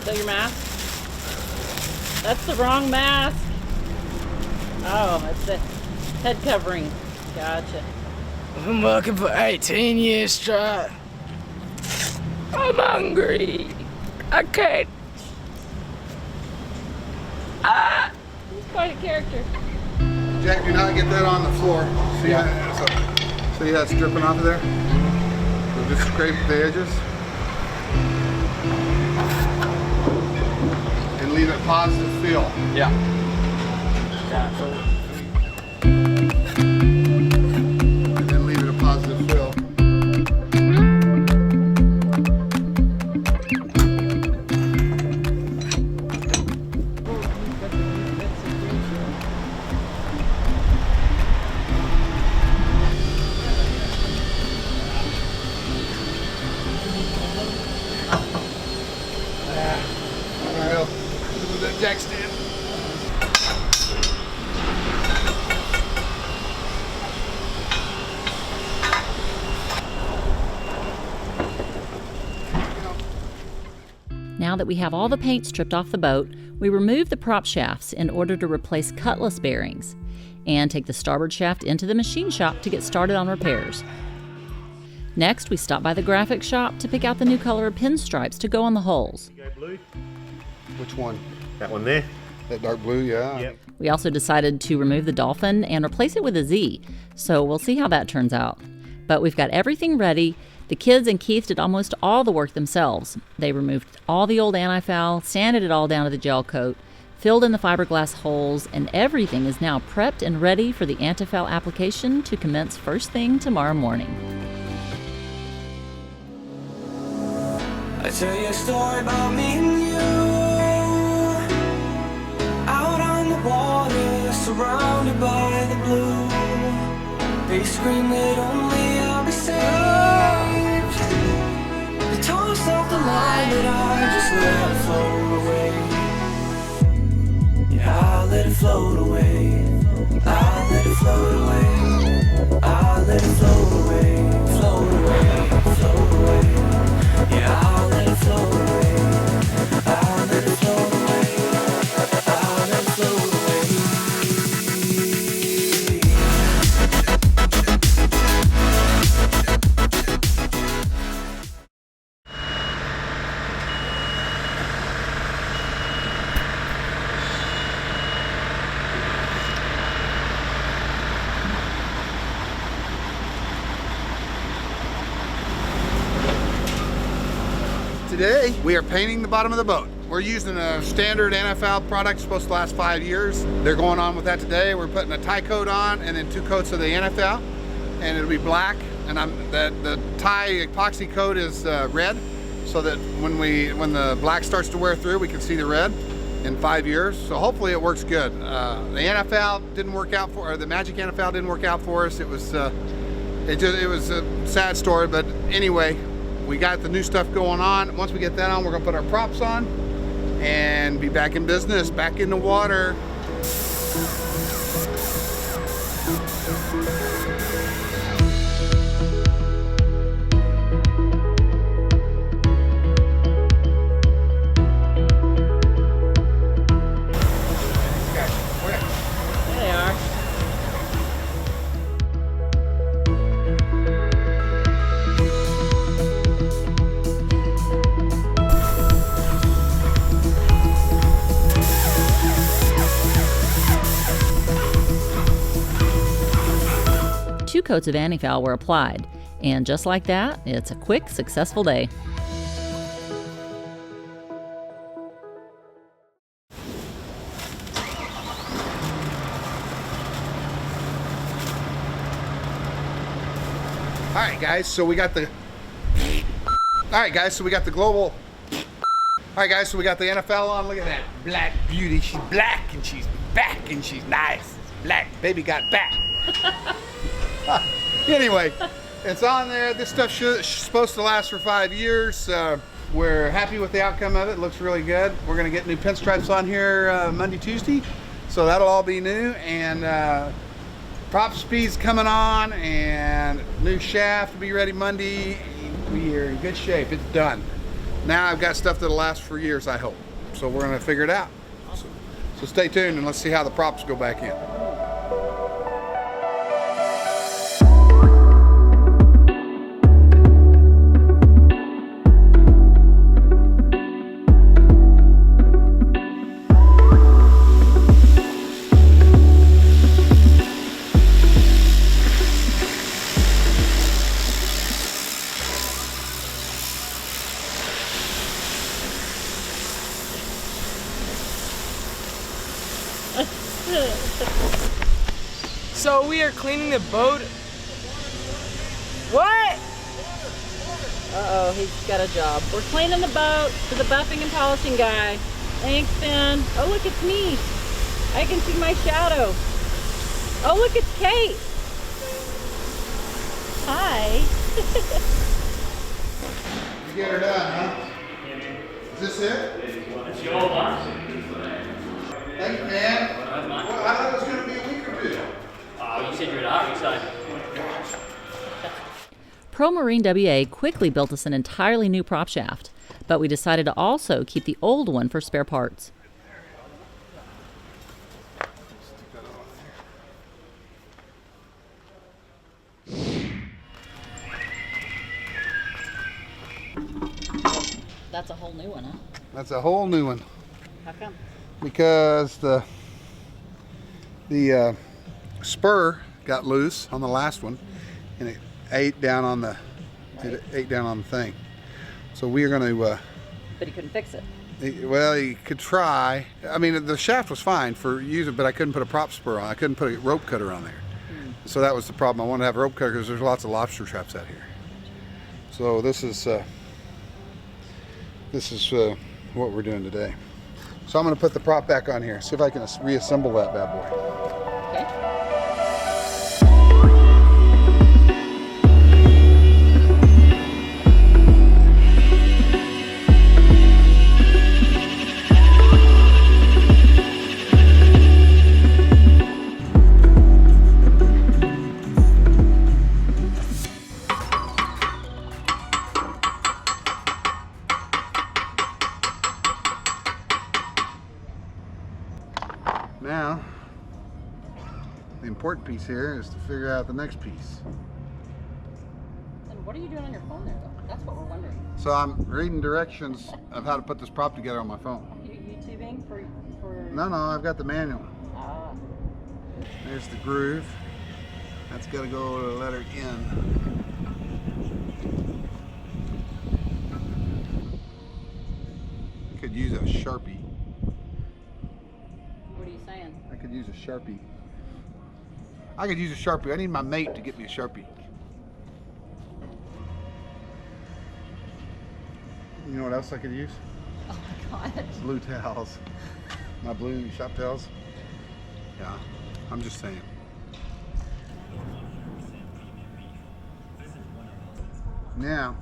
Is that your mask? That's the wrong mask. Oh, it's the head covering. Gotcha. I've been working for 18 years straight. I'm hungry. I can't. He's quite a character. Jack, do not get that on the floor. See that? See that's dripping off of there? So just scrape the edges. And leave it positive feel. Yeah. And then leave it a positive feel. Jack stand. Now that we have all the paint stripped off the boat, we remove the prop shafts in order to replace cutlass bearings and take the starboard shaft into the machine shop to get started on repairs. Next, we stop by the graphic shop to pick out the new color of pinstripes to go on the hulls. Go blue. Which one? That one there. That dark blue, yeah. Yep. We also decided to remove the dolphin and replace it with a Z, so we'll see how that turns out. But we've got everything ready. The kids and Keith did almost all the work themselves. They removed all the old antifoul, sanded it all down to the gel coat, filled in the fiberglass holes, and everything is now prepped and ready for the Antifoul application to commence first thing tomorrow morning. I tell you a story about me and you, out on the water, surrounded by the blue. They scream that only I'll be saved. They toss off the line, but I just let it float away. Yeah, I'll let it float away. I'll let it float away. I'll let it float away. Float away, float away. Yeah, I'll let it float away. I'll let it float away. I'll let it float away. Today, we are painting the bottom of the boat. We're using a standard Antifoul product, supposed to last 5 years. They're going on with that today. We're putting a tie coat on and then 2 coats of the Antifoul, and it'll be black. And the tie epoxy coat is red, so that when the black starts to wear through, we can see the red in 5 years. So hopefully it works good. The Antifoul didn't work out or the Magic Antifoul didn't work out for us. It was a sad story, but anyway. We got the new stuff going on. Once we get that on, we're gonna put our props on and be back in business, back in the water. There they are. 2 coats of Antifoul were applied, and just like that, it's a quick, successful day. All right, guys, so we got the global. All right, guys, so we got the Antifoul on. Look at that black beauty. She's black and she's back and she's nice. Black baby got back. Anyway, it's on there. This stuff is supposed to last for 5 years. We're happy with the outcome of it. It looks really good. We're gonna get new pinstripes on here Monday, Tuesday. So that'll all be new. And Propspeed's coming on and new shaft will be ready Monday. We are in good shape. It's done. Now I've got stuff that'll last for years, I hope. So we're gonna figure it out. So stay tuned and let's see how the props go back in. So we are cleaning the boat. What? Uh-oh, he's got a job. We're cleaning the boat for the buffing and polishing guy. Thanks, Ben. Oh, look, it's me. I can see my shadow. Oh, look, it's Kate. Hi. You get her done, huh? Is this it? It's your box. Thank you, man. Well, I thought it was going to be a week or two. Oh, you said you're in a hurry, so. Pro Marine WA quickly built us an entirely new prop shaft, but we decided to also keep the old one for spare parts. That's a whole new one, huh? That's a whole new one. How come? Because the spur got loose on the last one, and it ate down on the thing. So we are going to. But he couldn't fix it. Well, he could try. I mean, the shaft was fine for using, but I couldn't put a prop spur on. I couldn't put a rope cutter on there. So that was the problem. I wanted to have a rope cutter because there's lots of lobster traps out here. So this is what we're doing today. So I'm going to put the prop back on here. See if I can reassemble that bad boy. Okay. Now, the important piece here is to figure out the next piece. And what are you doing on your phone there, though? That's what we're wondering. So I'm reading directions of how to put this prop together on my phone. You YouTubing for... No, I've got the manual. Ah. There's the groove. That's got to go to the letter N. I could use a Sharpie. What are you saying? I could use a Sharpie. I could use a Sharpie. I need my mate to get me a Sharpie. You know what else I could use? Oh my God. Blue towels. My blue shop towels. Yeah, I'm just saying. Now,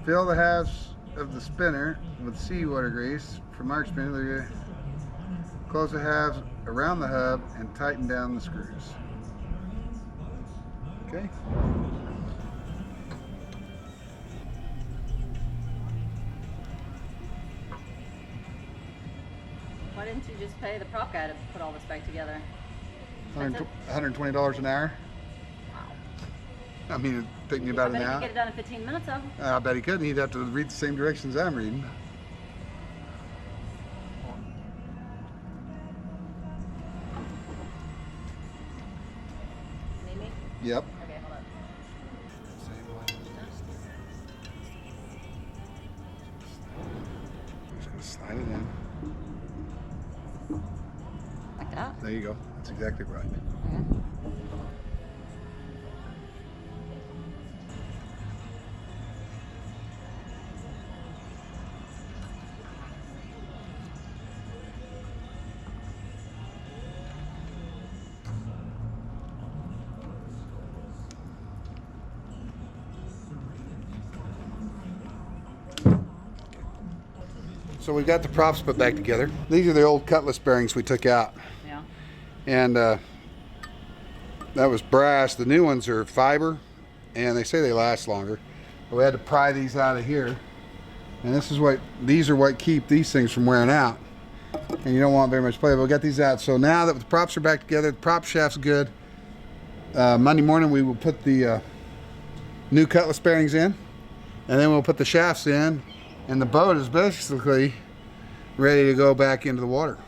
fill the halves of the spinner with seawater grease from our spinner. Close the halves around the hub and tighten down the screws. Okay. Why didn't you just pay the prop guy to put all this back together? $120 an hour. Wow. I mean, it'd take me about I bet an he could hour. get it done in 15 minutes, though. I bet he could. He'd have to read the same directions I'm reading. Need me? Yep. Okay, hold on. I'm just gonna slide it in. Like that? There you go. That's exactly right. Okay. So we've got the props put back together. These are the old cutlass bearings we took out. Yeah. And that was brass. The new ones are fiber, and they say they last longer. But we had to pry these out of here And this is what, these are what keep these things from wearing out. And you don't want very much play. We'll get these out. So now that the props are back together, the prop shaft's good. Monday morning we will put the new cutlass bearings in. And then we'll put the shafts in. And the boat is basically ready to go back into the water.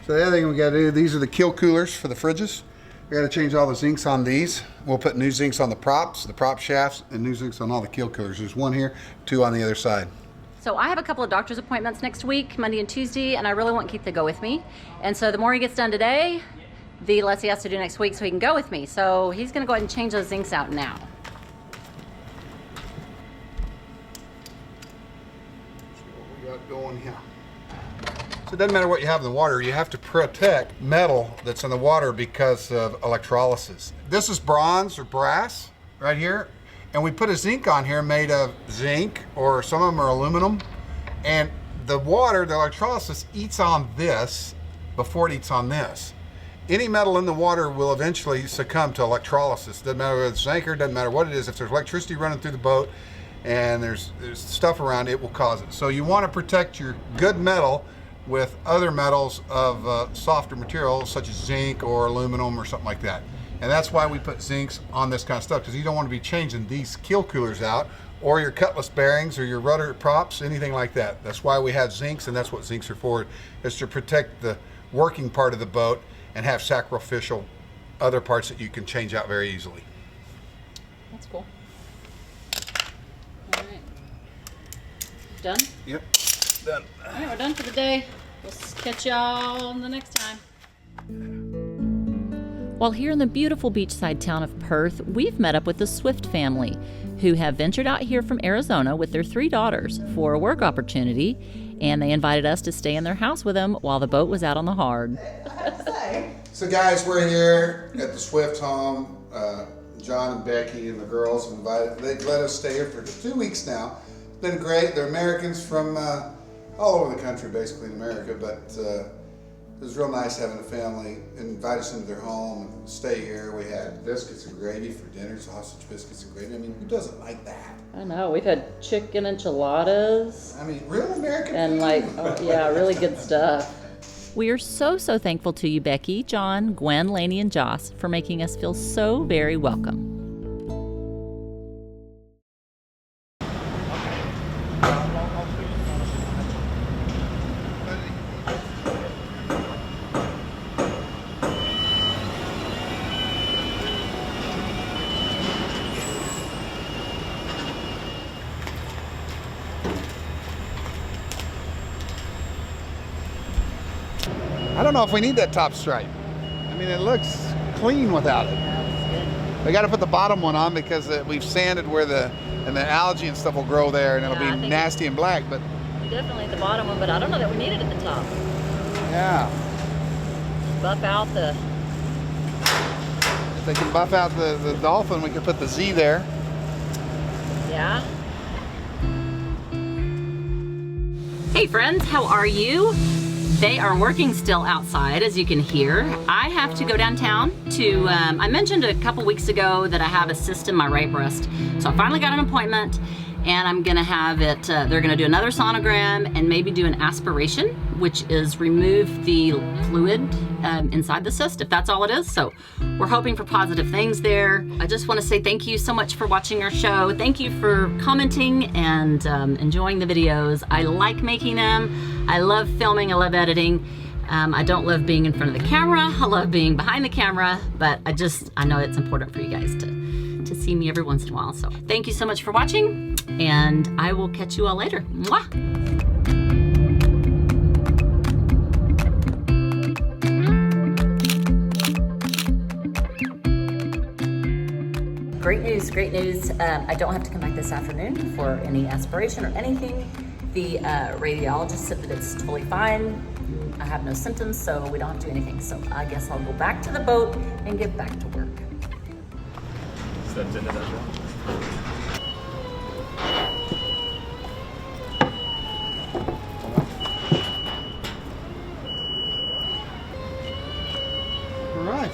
So the other thing we got to do, these are the kill coolers for the fridges. We got to change all the zincs on these. We'll put new zincs on the props, the prop shafts, and new zincs on all the kill coolers. There's one here, two on the other side. So I have a couple of doctor's appointments next week, Monday and Tuesday, and I really want Keith to go with me. And so the more he gets done today, the less he has to do next week so he can go with me. So he's gonna go ahead and change those zincs out now. See what we got going here. So it doesn't matter what you have in the water, you have to protect metal that's in the water because of electrolysis. This is bronze or brass right here, and we put a zinc on here made of zinc, or some of them are aluminum, and the water, the electrolysis, eats on this before it eats on this. Any metal in the water will eventually succumb to electrolysis. Doesn't matter whether it's anchor, doesn't matter what it is. If there's electricity running through the boat and there's stuff around, it will cause it. So you want to protect your good metal with other metals of softer materials such as zinc or aluminum or something like that. And that's why we put zincs on this kind of stuff, because you don't want to be changing these kill coolers out or your cutlass bearings or your rudder props, anything like that. That's why we have zincs, and that's what zincs are for, is to protect the working part of the boat and have sacrificial other parts that you can change out very easily. That's cool. All right. Done? Yep, done. All right, we're done for the day. We'll catch y'all the next time. While here in the beautiful beachside town of Perth, we've met up with the Swift family, who have ventured out here from Arizona with their 3 daughters for a work opportunity, and they invited us to stay in their house with them while the boat was out on the hard. So guys, we're here at the Swift home. John and Becky and the girls invited, they let us stay here for 2 weeks now. It's been great. They're Americans from all over the country, basically in America, but it was real nice having a family invite us into their home and stay here. We had biscuits and gravy for dinner, sausage biscuits and gravy. I mean, who doesn't like that? I know, we've had chicken enchiladas. I mean, real American And food. like, oh, yeah, really good stuff. We are so thankful to you, Becky, John, Gwen, Lainey, and Joss, for making us feel so very welcome. I don't know if we need that top stripe. I mean, it looks clean without it. We got to put the bottom one on because we've sanded where the algae and stuff will grow there, and it'll Yeah, I be think nasty and black. But Definitely the bottom one, but I don't know that we need it at the top. yeah, Buff out the... if they can buff out the dolphin, we can put the Z there. Yeah. Hey friends, how are you? They are working still outside, as you can hear. I have to go downtown to, I mentioned a couple weeks ago that I have a cyst in my right breast. So I finally got an appointment, and I'm gonna have it, they're gonna do another sonogram and maybe do an aspiration, which is remove the fluid inside the cyst, if that's all it is. So we're hoping for positive things there. I just wanna say thank you so much for watching our show. Thank you for commenting and enjoying the videos. I like making them. I love filming, I love editing. I don't love being in front of the camera. I love being behind the camera, but I know it's important for you guys to see me every once in a while. So thank you so much for watching, and I will catch you all later. Mwah! Great news, great news. I don't have to come back this afternoon for any aspiration or anything. The radiologist said that it's totally fine. I have no symptoms, so we don't have to do anything. So I guess I'll go back to the boat and get back to work. Steps into that one. All right.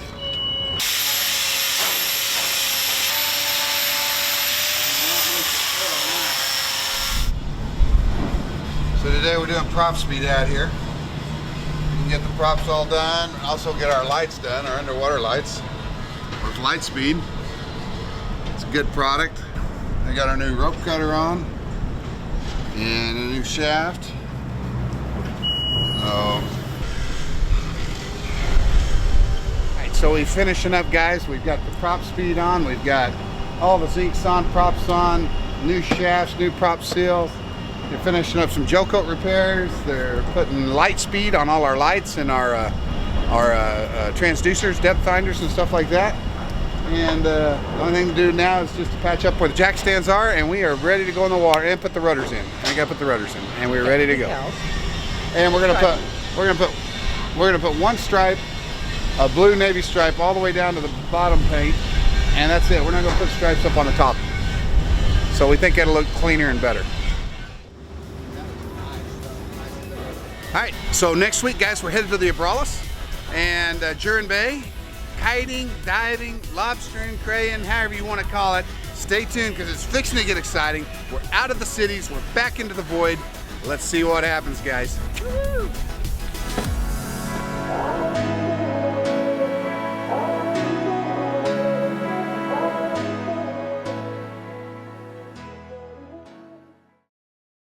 today we're doing Propspeed out here. You can get the props all done, also get our lights done, our underwater lights with Lightspeed. It's a good product. I got our new rope cutter on and a new shaft. So we're finishing up, guys. We've got the Propspeed on. We've got all the zincs on, props on, new shafts, new prop seals. They're finishing up some gel coat repairs. They're putting Lightspeed on all our lights and our transducers, depth finders, and stuff like that. And the only thing to do now is just to patch up where the jack stands are, and we are ready to go in the water and put the rudders in. I gotta put the rudders in, and we're ready to go. And we're gonna put one stripe, a blue navy stripe, all the way down to the bottom paint, and that's it. We're not gonna put stripes up on the top. So we think it'll look cleaner and better. All right, so next week, guys, we're headed to the Abralas and Jurin Bay, kiting, diving, lobstering, craying, however you want to call it. Stay tuned because it's fixing to get exciting. We're out of the cities, we're back into the void. Let's see what happens, guys. Woo-hoo.